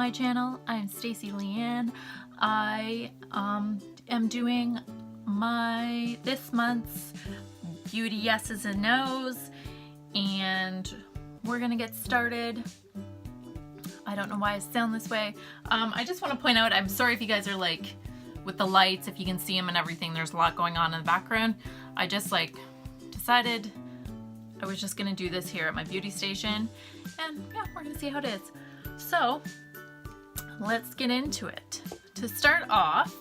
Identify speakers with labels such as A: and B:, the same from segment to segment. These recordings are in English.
A: my channel. I'm Stacey Leanne. I am doing this month's beauty yeses and nos, and we're gonna get started. I don't know why I sound this way. I just want to point out, I'm sorry if you guys are like with the lights, if you can see them and everything, there's a lot going on in the background. I just decided I was just gonna do this here at my beauty station, and yeah, we're gonna see how it is. So let's get into it. To start off,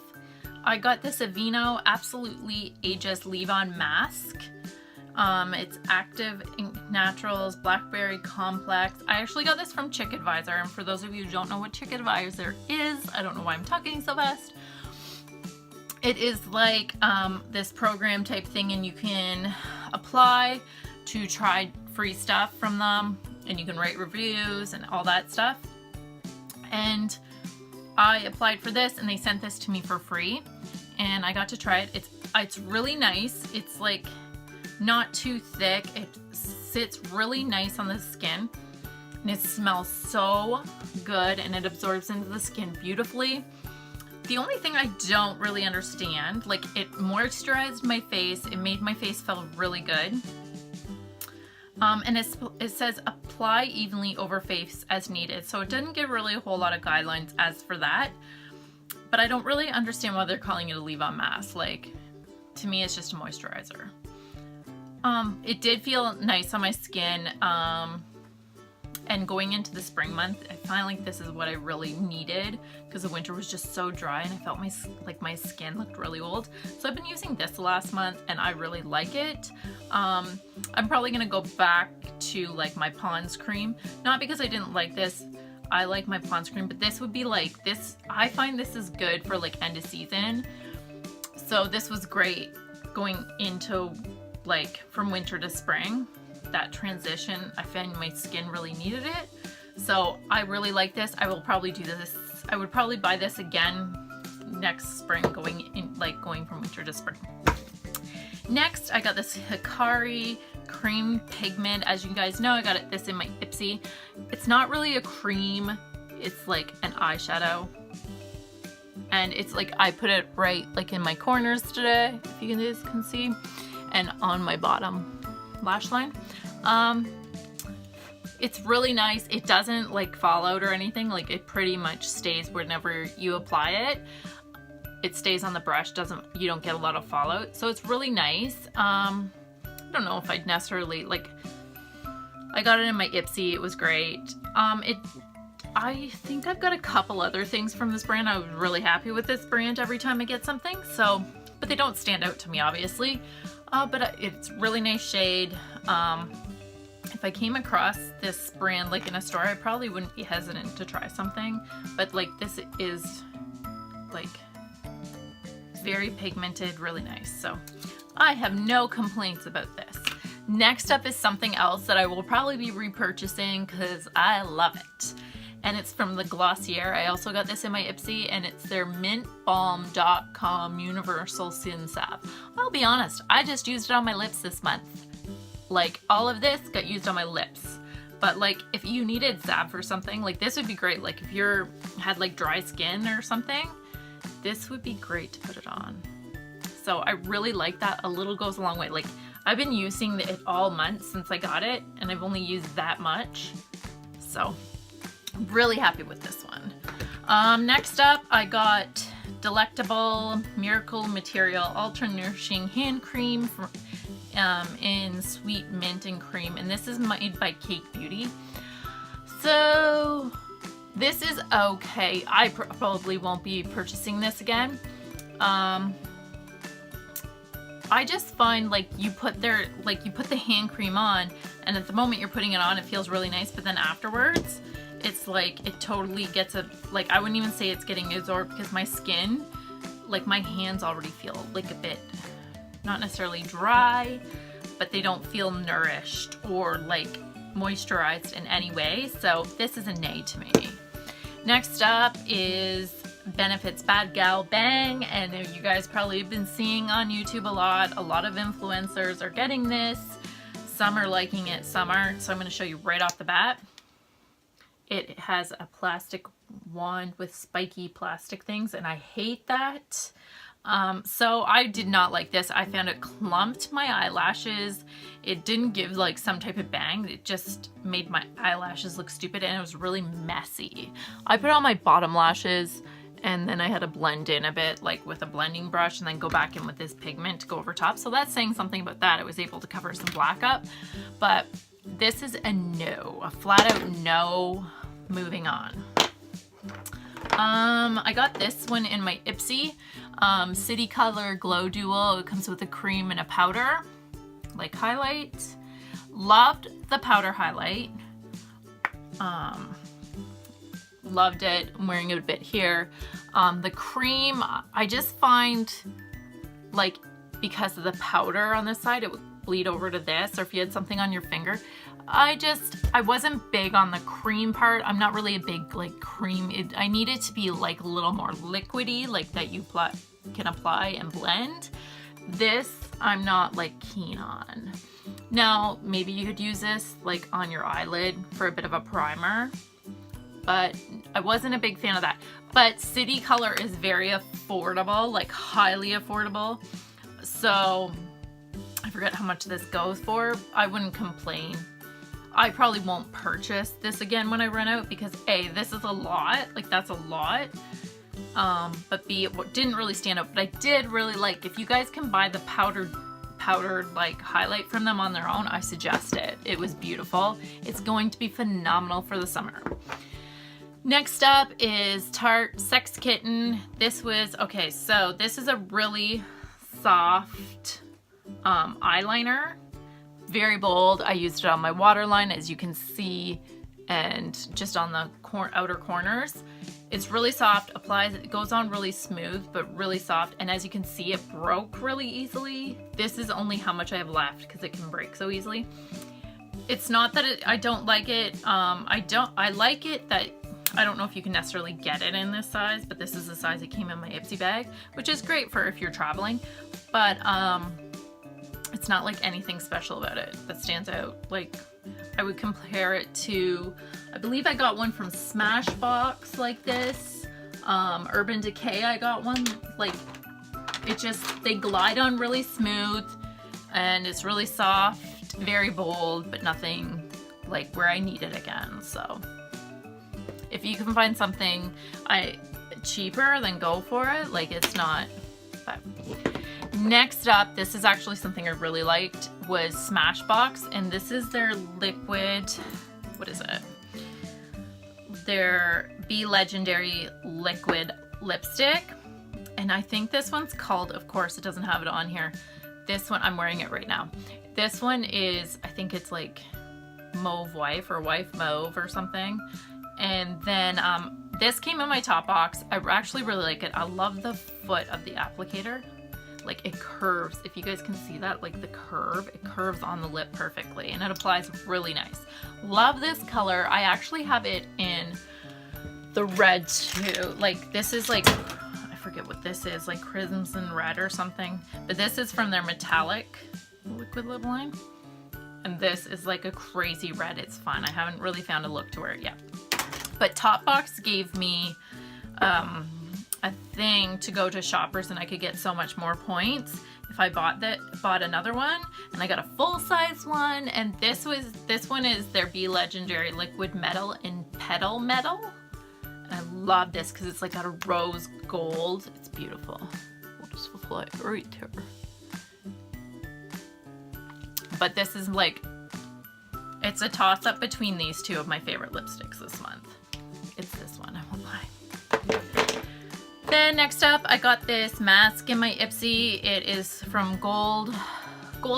A: I got this Aveeno Absolutely Ageless Leave-On Mask. It's Active Naturals Blackberry Complex. I actually got this from ChickAdvisor, and for those of you who don't know what ChickAdvisor is, I don't know why I'm talking so fast. It is like this program type thing, and you can apply to try free stuff from them, and you can write reviews and all that stuff. And I applied for this, and they sent this to me for free, and I got to try it. It's really nice. It's like not too thick. It sits really nice on the skin, and it smells so good, and it absorbs into the skin beautifully. The only thing I don't really understand, like, it moisturized my face. It made my face feel really good. And it says apply evenly over face as needed. So it didn't give really a whole lot of guidelines as for that. But I don't really understand why they're calling it a leave-on mask. Like, to me, it's just a moisturizer. It did feel nice on my skin. And going into the spring month, I find like this is what I really needed, because the winter was just so dry and I felt my skin looked really old. So I've been using this last month, and I really like it. I'm probably gonna go back to like my Pond's cream, not because I didn't like this. I like my Pond's cream, but this would be like this. I find this is good for like end of season. So this was great going into like from winter to spring. That transition, I found my skin really needed it. So I really like this. I will probably do this. I would probably buy this again next spring, going from winter to spring. Next, I got this Hikari cream pigment. As you guys know, I got this in my Ipsy. It's not really a cream. It's like an eyeshadow. And it's like, I put it right like in my corners today, if you guys can see, and on my bottom lash line. It's really nice. It doesn't like fall out or anything. Like, it pretty much stays whenever you apply it. It stays on the brush. You don't get a lot of fallout. So it's really nice. I don't know if I'd necessarily like, I got it in my Ipsy. It was great. I think I've got a couple other things from this brand. I was really happy with this brand every time I get something. So, but they don't stand out to me, obviously. But it's really nice shade. If I came across this brand like in a store, I probably wouldn't be hesitant to try something. But like, this is like very pigmented, really nice. So I have no complaints about this. Next up is something else that I will probably be repurchasing because I love it. And it's from the Glossier. I also got this in my Ipsy, and it's their mintbalm.com Universal Sin Salve. I'll be honest, I just used it on my lips this month. Like, all of this got used on my lips. But like, if you needed salve for something, like this would be great. Like if you had like dry skin or something, this would be great to put it on. So I really like that. A little goes a long way. Like, I've been using it all month since I got it, and I've only used that much. So I'm really happy with this one. Next up, I got Delectable Miracle Material Ultra Nourishing Hand Cream in Sweet Mint and Cream, and this is made by Cake Beauty. So this is okay. I probably won't be purchasing this again. I just find like you put the hand cream on, and at the moment you're putting it on, it feels really nice, but then afterwards it's like it totally gets like, I wouldn't even say it's getting absorbed, because my skin, like my hands already feel like a bit, not necessarily dry, but they don't feel nourished or like moisturized in any way. So this is a nay to me. Next up is Benefits Bad Gal Bang, and you guys probably have been seeing on YouTube a lot of influencers are getting this. Some are liking it, some aren't. So I'm going to show you right off the bat. It has a plastic wand with spiky plastic things, and I hate that. So I did not like this. I found it clumped my eyelashes. It didn't give like some type of bang. It just made my eyelashes look stupid, and it was really messy. I put on my bottom lashes, and then I had to blend in a bit like with a blending brush, and then go back in with this pigment to go over top. So that's saying something about that. I was able to cover some black up, but this is a no, a flat out no. Moving on. I got this one in my Ipsy, City Color Glow Duo. It comes with a cream and a powder, like highlight. Loved the powder highlight. Loved it. I'm wearing it a bit here. The cream, I just find like because of the powder on this side, it would bleed over to this, or if you had something on your finger. I wasn't big on the cream part. I'm not really a big like cream. I need it to be like a little more liquidy, like that you can apply and blend. This I'm not like keen on. Now maybe you could use this like on your eyelid for a bit of a primer, but I wasn't a big fan of that. But City Color is very affordable, like highly affordable. So I forget how much this goes for. I wouldn't complain. I probably won't purchase this again when I run out, because A, this is a lot, like that's a lot. But B, it didn't really stand out. But I did really like, if you guys can buy the powdered like highlight from them on their own, I suggest it. It was beautiful. It's going to be phenomenal for the summer. Next up is Tarte Sex Kitten. This was, okay, so this is a really soft eyeliner. Very bold. I used it on my waterline, as you can see, and just on the outer corners. It's really soft, applies, it goes on really smooth, but really soft. And as you can see, it broke really easily. This is only how much I have left, because it can break so easily. It's not that I don't like it. I like it that, I don't know if you can necessarily get it in this size, but this is the size it came in my Ipsy bag, which is great for if you're traveling. But it's not like anything special about it that stands out. Like, I would compare it to, I believe I got one from Smashbox like this. Urban Decay, I got one. Like, it just, they glide on really smooth, and it's really soft, very bold, but nothing like where I need it again. So if you can find something cheaper, then go for it. Like, it's not, but. Next up, this is actually something I really liked, was Smashbox, and this is their liquid, what is it? Their Be Legendary liquid lipstick. And I think this one's called, of course, it doesn't have it on here. This one, I'm wearing it right now. This one is, I think it's like Mauve Wife or Wife Mauve or something. And then this came in my top box. I actually really like it. I love the foot of the applicator. Like, it curves. If you guys can see that, like the curve, it curves on the lip perfectly, and it applies really nice. Love this color. I actually have it in the red too. Like, this is like, I forget what this is, like crimson red or something, but this is from their metallic liquid lip line. And this is like a crazy red. It's fun. I haven't really found a look to wear it yet. But Topbox gave me a thing to go to Shoppers, and I could get so much more points if I bought another one, and I got a full-size one. And this one is their Be Legendary Liquid Metal in Petal Metal. And I love this because it's like got a rose gold. It's beautiful. We'll just fly it right there. But this is like, it's a toss-up between these two of my favorite lipsticks this month. It's this one, I won't lie. Then next up, I got this mask in my Ipsy. It is from Gold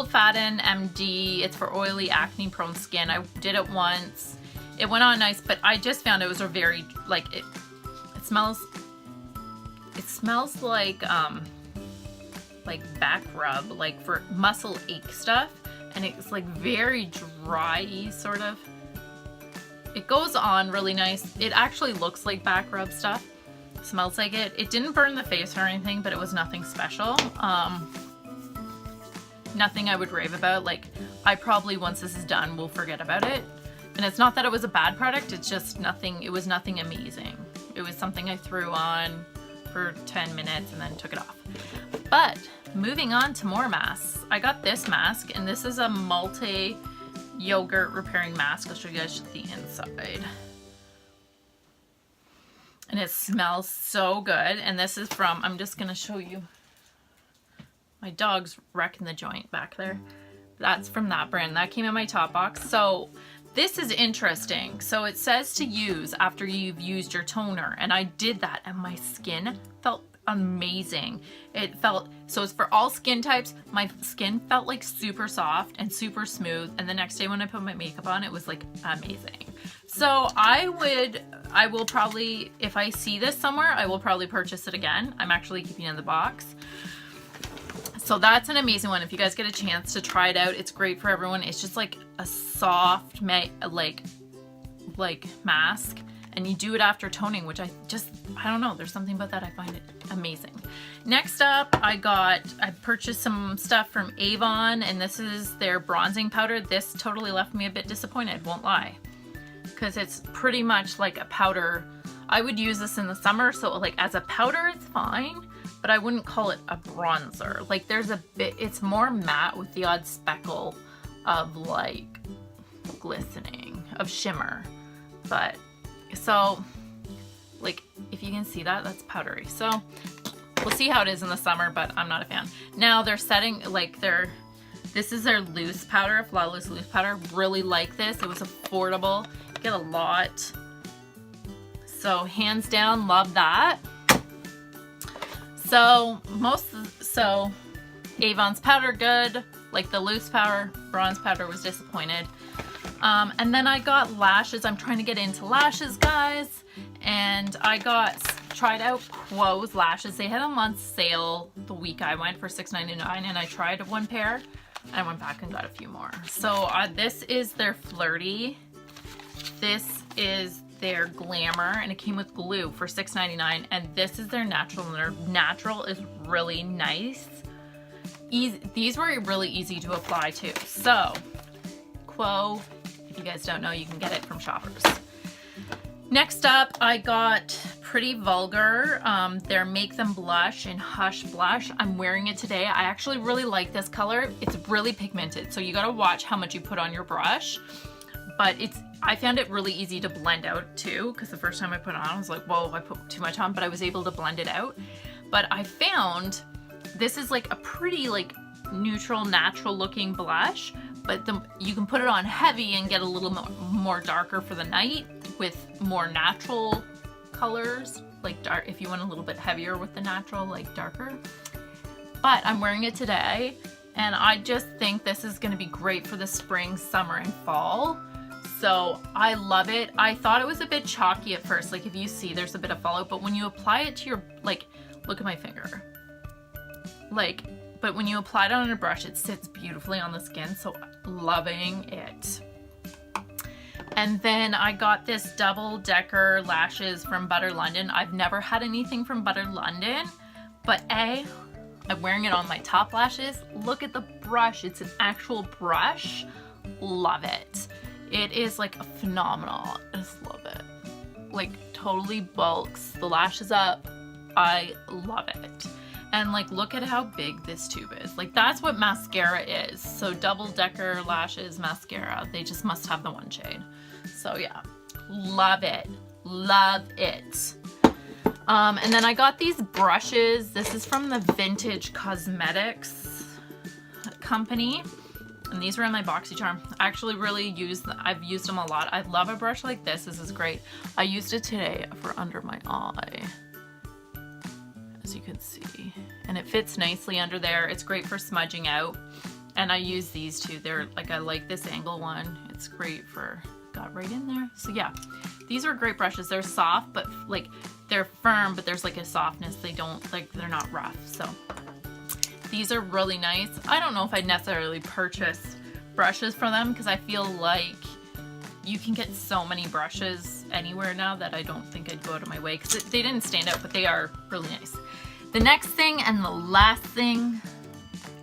A: Fatten MD. It's for oily, acne-prone skin. I did it once. It went on nice, but I just found it was a very, like, it smells like back rub, like for muscle ache stuff. And it's like very dry-y, sort of. It goes on really nice. It actually looks like back rub stuff. Smells like it. It didn't burn the face or anything, but it was nothing special. Nothing I would rave about. Like, I probably, once this is done, will forget about it. And it's not that it was a bad product, it's just nothing, it was nothing amazing. It was something I threw on for 10 minutes and then took it off. But moving on to more masks. I got this mask, and this is a multi-yogurt repairing mask. I'll show you guys the inside. And it smells so good. And this is from, I'm just going to show you. My dog's wrecking the joint back there. That's from that brand. That came in my top box. So this is interesting. So it says to use after you've used your toner. And I did that and my skin felt amazing. It felt, so it's for all skin types. My skin felt like super soft and super smooth. And the next day when I put my makeup on, it was like amazing. So I will probably, if I see this somewhere, I will probably purchase it again. I'm actually keeping it in the box. So that's an amazing one. If you guys get a chance to try it out, it's great for everyone. It's just like a soft, like mask, and you do it after toning, which I don't know. There's something about that. I find it amazing. Next up, I purchased some stuff from Avon, and this is their bronzing powder. This totally left me a bit disappointed, won't lie, because it's pretty much like a powder. I would use this in the summer, so like as a powder, it's fine. But I wouldn't call it a bronzer. Like there's a bit, it's more matte with the odd speckle of like glistening, of shimmer. But so like if you can see that, that's powdery. So we'll see how it is in the summer, but I'm not a fan. Now they're setting like this is their loose powder, Flawless Loose Powder. Really like this. It was affordable. Get a lot. So hands down, love that. So Avon's powder good, like the loose powder. Bronze powder was disappointed. And then I got lashes. I'm trying to get into lashes, guys. And I tried out Quo's lashes. They had them on sale the week I went for $6.99, and I tried one pair. And I went back and got a few more. So this is their Flirty. This is their Glamour, and it came with glue for $6.99, and this is their Natural, and their Natural is really nice. These were really easy to apply too. So Quo, if you guys don't know, you can get it from Shoppers. Next up, I got Pretty Vulgar, their Make Them Blush in Hush Blush. I'm wearing it today. I actually really like this color. It's really pigmented, so you gotta watch how much you put on your brush. But I found it really easy to blend out too, because the first time I put it on, I was like, whoa, I put too much on, but I was able to blend it out. But I found this is like a pretty like neutral, natural looking blush, but you can put it on heavy and get a little more darker for the night with more natural colors, like dark, if you want a little bit heavier with the natural, like darker. But I'm wearing it today, and I just think this is gonna be great for the spring, summer, and fall. So I love it. I thought it was a bit chalky at first. Like if you see, there's a bit of fallout, but when you apply it to your, like, look at my finger. Like, but when you apply it on a brush, it sits beautifully on the skin. So loving it. And then I got this double decker lashes from Butter London. I've never had anything from Butter London, but I'm wearing it on my top lashes. Look at the brush. It's an actual brush. Love it. It is like a phenomenal. I just love it. Like totally bulks the lashes up. I love it. And like look at how big this tube is. Like that's what mascara is. So double decker lashes mascara. They just must have the one shade. So yeah, love it. Love it. And then I got these brushes. This is from the Vintage Cosmetics company. And these were in my BoxyCharm. I actually really I've used them a lot. I love a brush like this. This is great. I used it today for under my eye, as you can see. And it fits nicely under there. It's great for smudging out. And I use these too. They're like, I like this angle one. It's great for, got right in there. So yeah, these are great brushes. They're soft, but like they're firm, but there's like a softness. They don't, like, they're not rough. So these are really nice. I don't know if I'd necessarily purchase brushes for them, because I feel like you can get so many brushes anywhere now that I don't think I'd go out of my way, because they didn't stand out, but they are really nice. The next thing and the last thing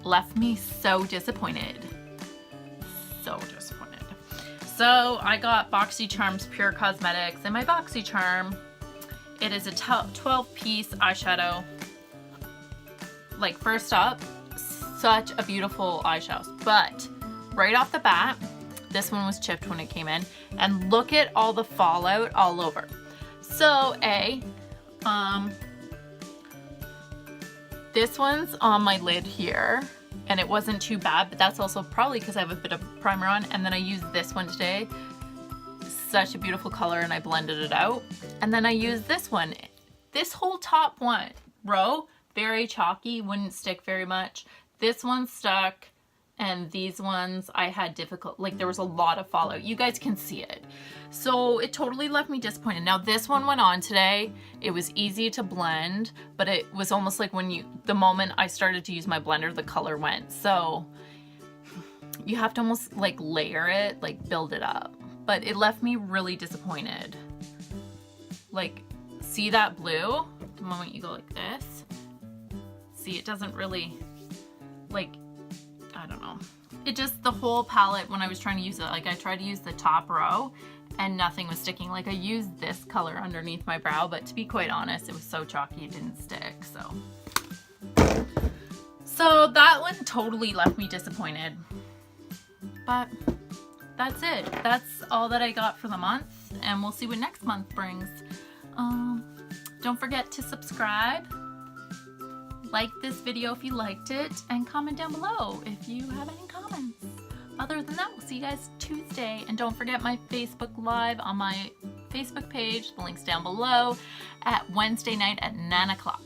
A: left me so disappointed. So disappointed. So I got BoxyCharm's Pure Cosmetics, and my BoxyCharm It is a 12-piece eyeshadow. Like, first up, such a beautiful eyeshadow, but right off the bat, this one was chipped when it came in, and look at all the fallout all over. So this one's on my lid here, and it wasn't too bad, but that's also probably because I have a bit of primer on. And then I used this one today, such a beautiful color, and I blended it out. And then I used this one. This whole top one row, very chalky, wouldn't stick very much. This one stuck, and these ones I had difficult, like there was a lot of fallout. You guys can see it. So it totally left me disappointed. Now this one went on today. It was easy to blend, but it was almost like the moment I started to use my blender, the color went. So you have to almost like layer it, like build it up. But it left me really disappointed. Like, see that blue? The moment you go like this, see, it doesn't really, like, I don't know. It just, the whole palette, when I was trying to use it, like I tried to use the top row and nothing was sticking. Like, I used this color underneath my brow, but to be quite honest, it was so chalky it didn't stick, so that one totally left me disappointed. But that's it. That's all that I got for the month, and we'll see what next month brings. Don't forget to subscribe, like this video if you liked it, and comment down below if you have any comments. Other than that, we'll see you guys Tuesday. And don't forget my Facebook Live on my Facebook page. The link's down below, at Wednesday night at 9 o'clock.